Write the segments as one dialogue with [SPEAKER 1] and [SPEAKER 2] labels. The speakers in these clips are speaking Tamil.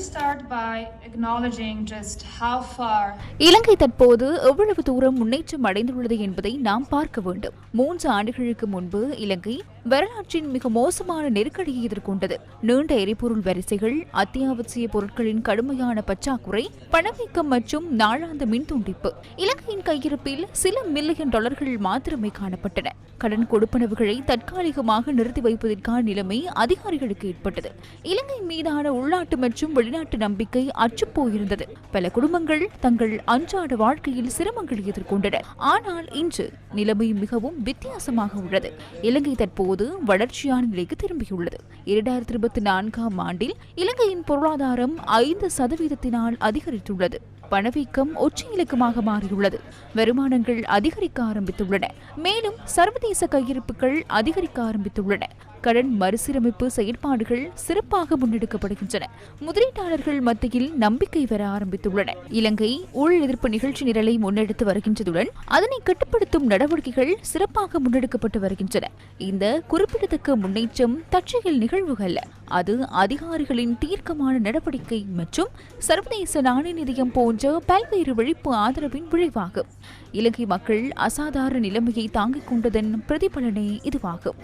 [SPEAKER 1] start by acknowledging just how far
[SPEAKER 2] இலங்கை தற்போது எவ்வளவு தூரம் முன்னேற்றம் அடைந்துள்ளது என்பதை நாம் பார்க்க வேண்டும். 3 ஆண்டுகளுக்கு முன்பு இலங்கை வரலாற்றின் மிக மோசமான நெருக்கடியை எதிர்கொண்டது. நீண்ட எரிபொருள் வரிசைகள், அத்தியாவசிய பொருட்களின் கடுமையான பற்றாக்குறை, பணவீக்கம் மற்றும் நாளாந்த மின் துண்டிப்பு. இலங்கையின் கையிருப்பில் சில மில்லியன் டாலர்கள் மாத்திரமே காணப்பட்டன. கடன் கொடுப்பனவுகளை தற்காலிகமாக நிறுத்தி வைப்பதற்கான நிலைமை அதிகாரிகளுக்கு ஏற்பட்டது. இலங்கை மீதான உள்நாட்டு மற்றும் வெளிநாட்டு நம்பிக்கை அற்றுப்போயிருந்தது. பல குடும்பங்கள் தங்கள் அன்றாட வாழ்க்கையில் சிரமங்களை எதிர்கொண்டன. ஆனால் இன்று நிலைமை மிகவும் வித்தியாசமாக உள்ளது. இலங்கை தற்போது வளர்ச்சியான நிலைக்கு திரும்பியுள்ளது. 2024ஆம் ஆண்டில் இலங்கையின் பொருளாதாரம் 5% அதிகரித்துள்ளது. பணவீக்கம் உச்ச இலக்கமாக மாறியுள்ளது. வருமானங்கள் அதிகரிக்க ஆரம்பித்துள்ளன. மேலும் சர்வதேச கையிருப்புகள் அதிகரிக்க ஆரம்பித்துள்ளன. கடன் மறுசீரமைப்பு செயற்பாடுகள் சிறப்பாக முன்னெடுக்கப்படுகின்றன. முதலீட்டாளர்கள் மத்தியில் நம்பிக்கை வர ஆரம்பித்துள்ளன. இலங்கை ஊழல் எதிர்ப்பு நிகழ்ச்சி நிரலை முன்னெடுத்து வருகின்றதுடன் அதனை கட்டுப்படுத்தும் நடவடிக்கைகள் சிறப்பாக முன்னெடுக்கப்பட்டு வருகின்றன. இந்த குறிப்பிடத்தக்க முன்னேற்றம் தற்செயல் நிகழ்வுகள், அது அதிகாரிகளின் தீர்க்கமான நடவடிக்கை மற்றும் சர்வதேச நாணய நிதியம் போன்ற பல்வேறு விழிப்பு ஆதரவின் விளைவாகும். இலங்கை மக்கள் அசாதாரண நிலைமையை தாங்கிக் கொண்டதன் பிரதிபலனே இதுவாகும்.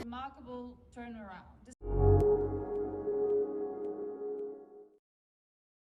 [SPEAKER 1] turnaround.